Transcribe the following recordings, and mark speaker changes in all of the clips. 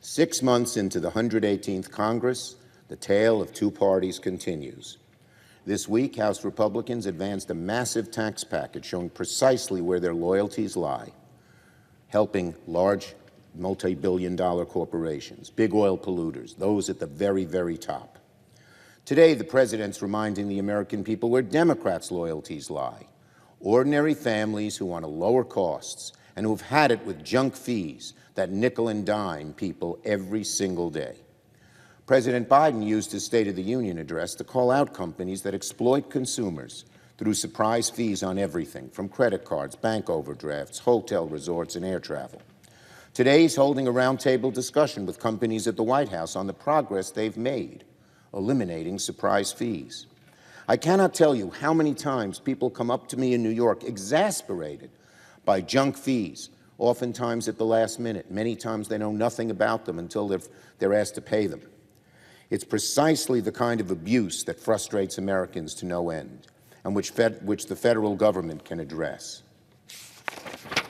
Speaker 1: 6 months into the 118th Congress, the tale of two parties continues. This week, House Republicans advanced a massive tax package showing precisely where their loyalties lie, helping large multi-billion-dollar corporations, big oil polluters, those at the very, very top. Today, the president's reminding the American people where Democrats' loyalties lie, ordinary families who want to lower costs and who've had it with junk fees that nickel and dime people every single day. President Biden used his State of the Union address to call out companies that exploit consumers through surprise fees on everything, from credit cards, bank overdrafts, hotel resorts, and air travel. Today, he's holding a roundtable discussion with companies at the White House on the progress they've made, eliminating surprise fees. I cannot tell you how many times people come up to me in New York exasperated by junk fees, oftentimes at the last minute. Many times they know nothing about them until they're asked to pay them. It's precisely the kind of abuse that frustrates Americans to no end, and which the federal government can address.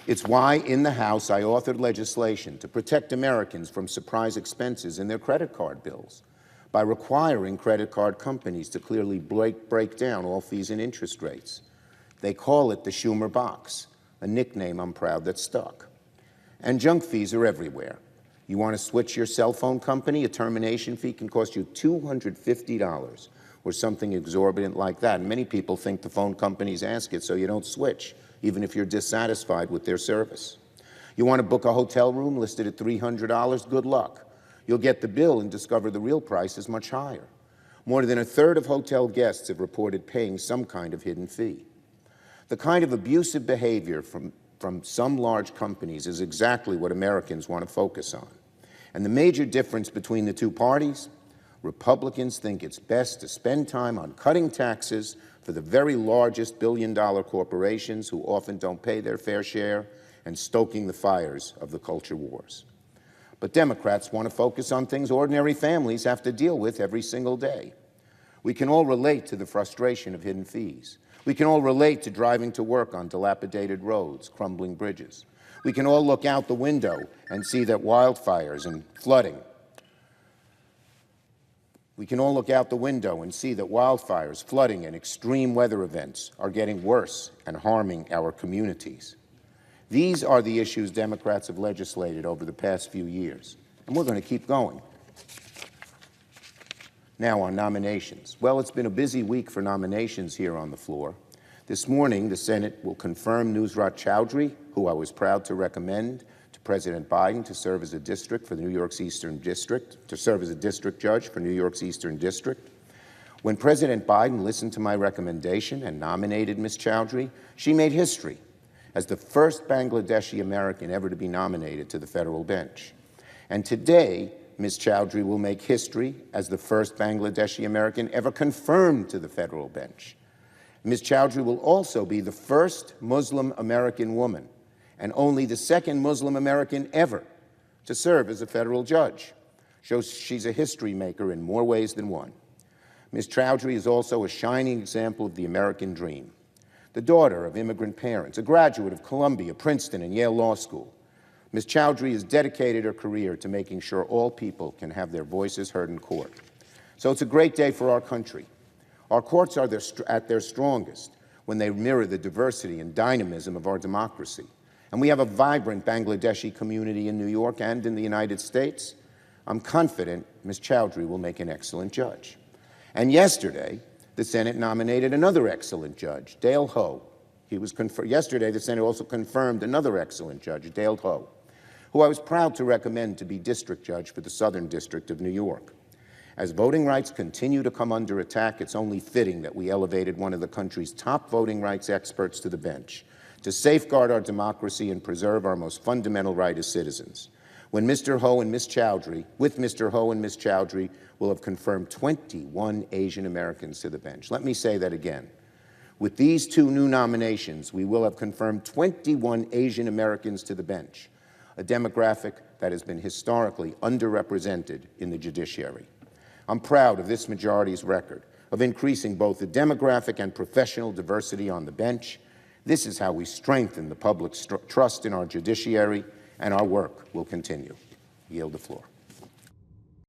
Speaker 1: It's why, in the House, I authored legislation to protect Americans from surprise expenses in their credit card bills by requiring credit card companies to clearly break down all fees and interest rates. They call it the Schumer box, a nickname I'm proud that stuck. And junk fees are everywhere. You want to switch your cell phone company, a termination fee can cost you $250 or something exorbitant like that. And many people think the phone companies ask it so you don't switch, even if you're dissatisfied with their service. You want to book a hotel room listed at $300? Good luck. You'll get the bill and discover the real price is much higher. More than a third of hotel guests have reported paying some kind of hidden fee. The kind of abusive behavior from some large companies is exactly what Americans want to focus on. And the major difference between the two parties, Republicans think it's best to spend time on cutting taxes for the very largest billion-dollar corporations who often don't pay their fair share and stoking the fires of the culture wars. But Democrats want to focus on things ordinary families have to deal with every single day. We can all relate to the frustration of hidden fees. We can all relate to driving to work on dilapidated roads, crumbling bridges. We can all look out the window and see that wildfires and flooding. We can all look out the window and see that wildfires, flooding, and extreme weather events are getting worse and harming our communities. These are the issues Democrats have legislated over the past few years, and we're going to keep going. Now on nominations. Well, it's been a busy week for nominations here on the floor. This morning, the Senate will confirm Nusrat Chowdhury, who I was proud to recommend to President Biden to serve as a district for the New York's Eastern District, to serve as a district judge for New York's Eastern District. When President Biden listened to my recommendation and nominated Ms. Chowdhury, she made history as the first Bangladeshi American ever to be nominated to the federal bench. And today, Ms. Chowdhury will make history as the first Bangladeshi American ever confirmed to the federal bench. Ms. Chowdhury will also be the first Muslim American woman and only the second Muslim American ever to serve as a federal judge. Shows she's a history maker in more ways than one. Ms. Chowdhury is also a shining example of the American dream. The daughter of immigrant parents, a graduate of Columbia, Princeton, and Yale Law School, Ms. Chowdhury has dedicated her career to making sure all people can have their voices heard in court. So it's a great day for our country. Our courts are at their strongest when they mirror the diversity and dynamism of our democracy. And we have a vibrant Bangladeshi community in New York and in the United States. I'm confident Ms. Chowdhury will make an excellent judge. And yesterday, the Senate nominated another excellent judge, Dale Ho. Yesterday, the Senate also confirmed another excellent judge, Dale Ho, who I was proud to recommend to be district judge for the Southern District of New York. As voting rights continue to come under attack, it's only fitting that we elevated one of the country's top voting rights experts to the bench to safeguard our democracy and preserve our most fundamental right as citizens. When Mr. Ho and Ms. Chowdhury, with Mr. Ho and Ms. Chowdhury, will have confirmed 21 Asian Americans to the bench. Let me say that again. With these two new nominations, we will have confirmed 21 Asian Americans to the bench, a demographic that has been historically underrepresented in the judiciary. I'm proud of this majority's record of increasing both the demographic and professional diversity on the bench. This is how we strengthen the public's trust in our judiciary, and our work will continue. I yield the floor.